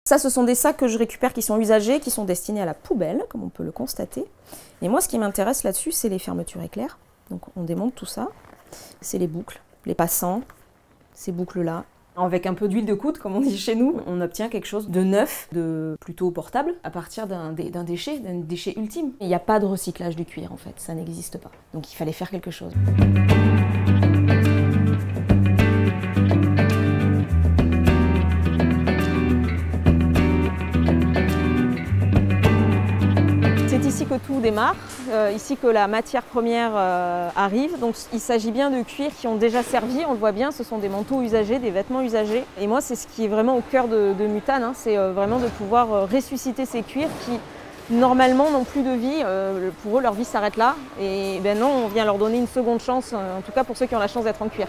Ça, ce sont des sacs que je récupère qui sont usagés, qui sont destinés à la poubelle, comme on peut le constater. Et moi, ce qui m'intéresse là-dessus, c'est les fermetures éclairs. Donc on démonte tout ça. C'est les boucles, les passants, ces boucles-là. Avec un peu d'huile de coude, comme on dit chez nous, on obtient quelque chose de neuf, de plutôt portable, à partir d'un déchet ultime. Il n'y a pas de recyclage du cuir, en fait, ça n'existe pas. Donc il fallait faire quelque chose. C'est ici que tout démarre, ici que la matière première arrive. Donc il s'agit bien de cuirs qui ont déjà servi, on le voit bien, ce sont des manteaux usagés, des vêtements usagés. Et moi, c'est ce qui est vraiment au cœur de Mutane, hein, c'est vraiment de pouvoir ressusciter ces cuirs qui, normalement, n'ont plus de vie. Pour eux, leur vie s'arrête là. Et ben non, on vient leur donner une seconde chance, en tout cas pour ceux qui ont la chance d'être en cuir.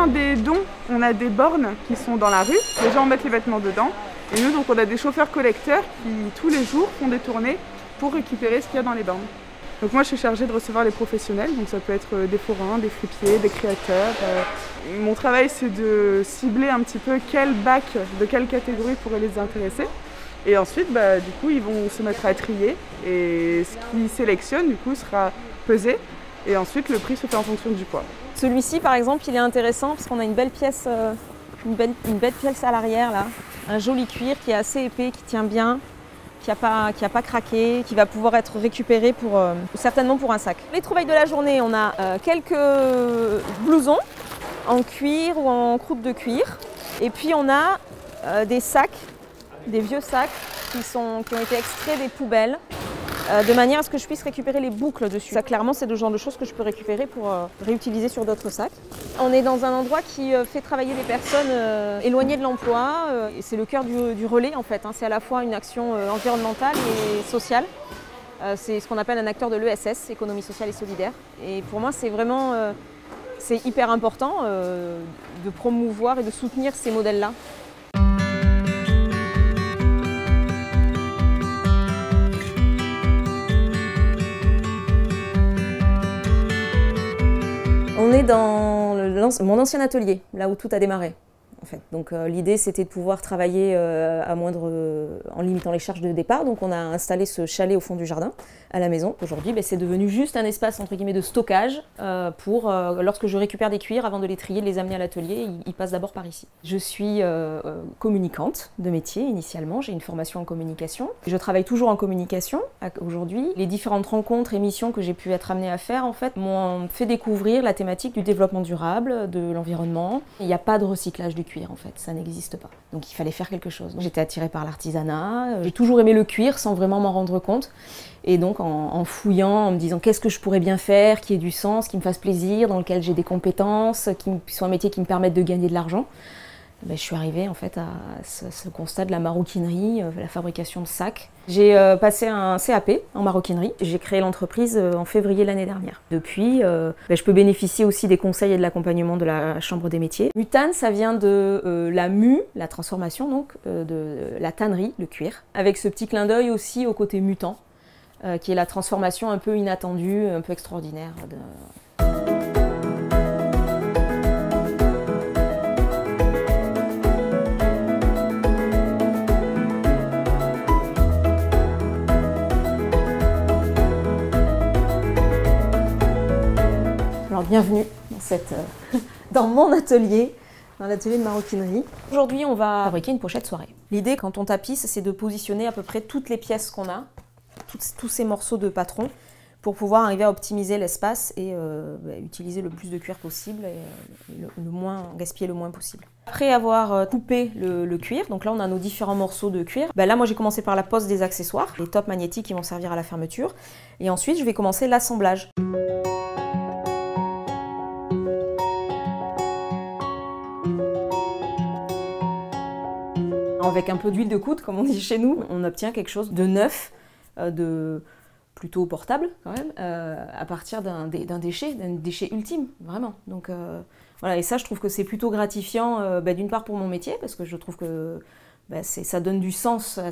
Des dons, on a des bornes qui sont dans la rue, les gens mettent les vêtements dedans et nous donc on a des chauffeurs collecteurs qui tous les jours font des tournées pour récupérer ce qu'il y a dans les bornes. Donc moi je suis chargée de recevoir les professionnels, donc ça peut être des forains, des fripiers, des créateurs. Mon travail c'est de cibler un petit peu quel bac de quelle catégorie pourrait les intéresser et ensuite du coup ils vont se mettre à trier et ce qu'ils sélectionnent du coup sera pesé et ensuite le prix se fait en fonction du poids. Celui-ci, par exemple, il est intéressant parce qu'on a une belle pièce à l'arrière, là. Un joli cuir qui est assez épais, qui tient bien, qui n'a pas craqué, qui va pouvoir être récupéré certainement pour un sac. Les trouvailles de la journée, on a quelques blousons en cuir ou en croûte de cuir. Et puis on a des sacs, des vieux sacs qui ont été extraits des poubelles. De manière à ce que je puisse récupérer les boucles dessus. Ça, clairement, c'est le genre de choses que je peux récupérer pour réutiliser sur d'autres sacs. On est dans un endroit qui fait travailler les personnes éloignées de l'emploi. Et c'est le cœur du relais, en fait. Hein. C'est à la fois une action environnementale et sociale. C'est ce qu'on appelle un acteur de l'ESS, économie sociale et solidaire. Et pour moi, c'est vraiment c'est hyper important de promouvoir et de soutenir ces modèles-là. On est dans mon ancien atelier, là où tout a démarré. En fait. Donc l'idée c'était de pouvoir travailler en limitant les charges de départ. Donc on a installé ce chalet au fond du jardin à la maison. Aujourd'hui c'est devenu juste un espace entre guillemets de stockage pour lorsque je récupère des cuirs avant de les trier, de les amener à l'atelier, ils passent d'abord par ici. Je suis communicante de métier initialement, j'ai une formation en communication. Je travaille toujours en communication aujourd'hui. Les différentes rencontres, émissions que j'ai pu être amenée à faire en fait m'ont fait découvrir la thématique du développement durable, de l'environnement. Il n'y a pas de recyclage du cuir. En fait, ça n'existe pas. Donc il fallait faire quelque chose. J'étais attirée par l'artisanat, j'ai toujours aimé le cuir sans vraiment m'en rendre compte. Et donc en fouillant, en me disant qu'est-ce que je pourrais bien faire, qui ait du sens, qui me fasse plaisir, dans lequel j'ai des compétences, qui soit un métier qui me permette de gagner de l'argent, je suis arrivée en fait à ce constat de la maroquinerie, la fabrication de sacs. J'ai passé un CAP en maroquinerie. J'ai créé l'entreprise en février l'année dernière. Depuis, je peux bénéficier aussi des conseils et de l'accompagnement de la Chambre des métiers. Mutane, ça vient de la mue, la transformation donc, de la tannerie, le cuir, avec ce petit clin d'œil aussi au côté mutant, qui est la transformation un peu inattendue, un peu extraordinaire. Alors bienvenue dans mon atelier, dans l'atelier de maroquinerie. Aujourd'hui on va fabriquer une pochette soirée. L'idée quand on tapisse c'est de positionner à peu près toutes les pièces qu'on a, tous ces morceaux de patron pour pouvoir arriver à optimiser l'espace et utiliser le plus de cuir possible et gaspiller le moins possible. Après avoir coupé le cuir, donc là on a nos différents morceaux de cuir, là moi j'ai commencé par la pose des accessoires, les tops magnétiques qui vont servir à la fermeture et ensuite je vais commencer l'assemblage. Avec un peu d'huile de coude, comme on dit chez nous, on obtient quelque chose de neuf, de plutôt portable quand même, à partir d'un déchet ultime, vraiment. Donc voilà, et ça je trouve que c'est plutôt gratifiant, d'une part pour mon métier, parce que je trouve que ça donne du sens à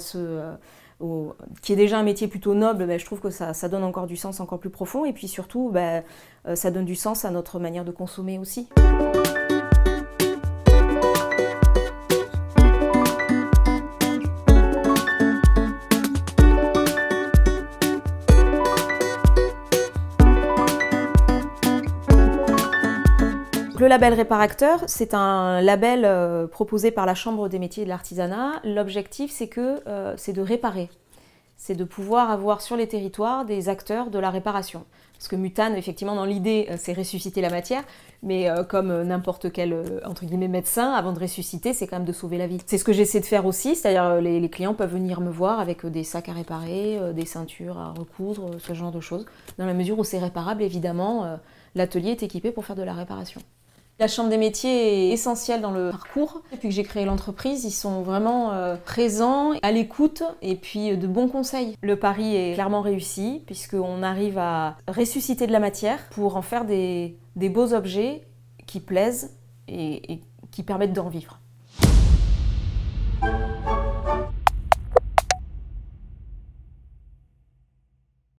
qui est déjà un métier plutôt noble, je trouve que ça donne encore du sens encore plus profond. Et puis surtout, ça donne du sens à notre manière de consommer aussi. Le label Réparacteur, c'est un label proposé par la Chambre des métiers et de l'artisanat. L'objectif, c'est de réparer. C'est de pouvoir avoir sur les territoires des acteurs de la réparation. Parce que Mutane, effectivement, dans l'idée, c'est ressusciter la matière, mais comme n'importe quel, entre guillemets, médecin, avant de ressusciter, c'est quand même de sauver la vie. C'est ce que j'essaie de faire aussi, c'est-à-dire les clients peuvent venir me voir avec des sacs à réparer, des ceintures à recoudre, ce genre de choses. Dans la mesure où c'est réparable, évidemment, l'atelier est équipé pour faire de la réparation. La Chambre des métiers est essentielle dans le parcours. Depuis que j'ai créé l'entreprise, ils sont vraiment présents, à l'écoute et puis de bons conseils. Le pari est clairement réussi puisqu'on arrive à ressusciter de la matière pour en faire des beaux objets qui plaisent et qui permettent d'en vivre.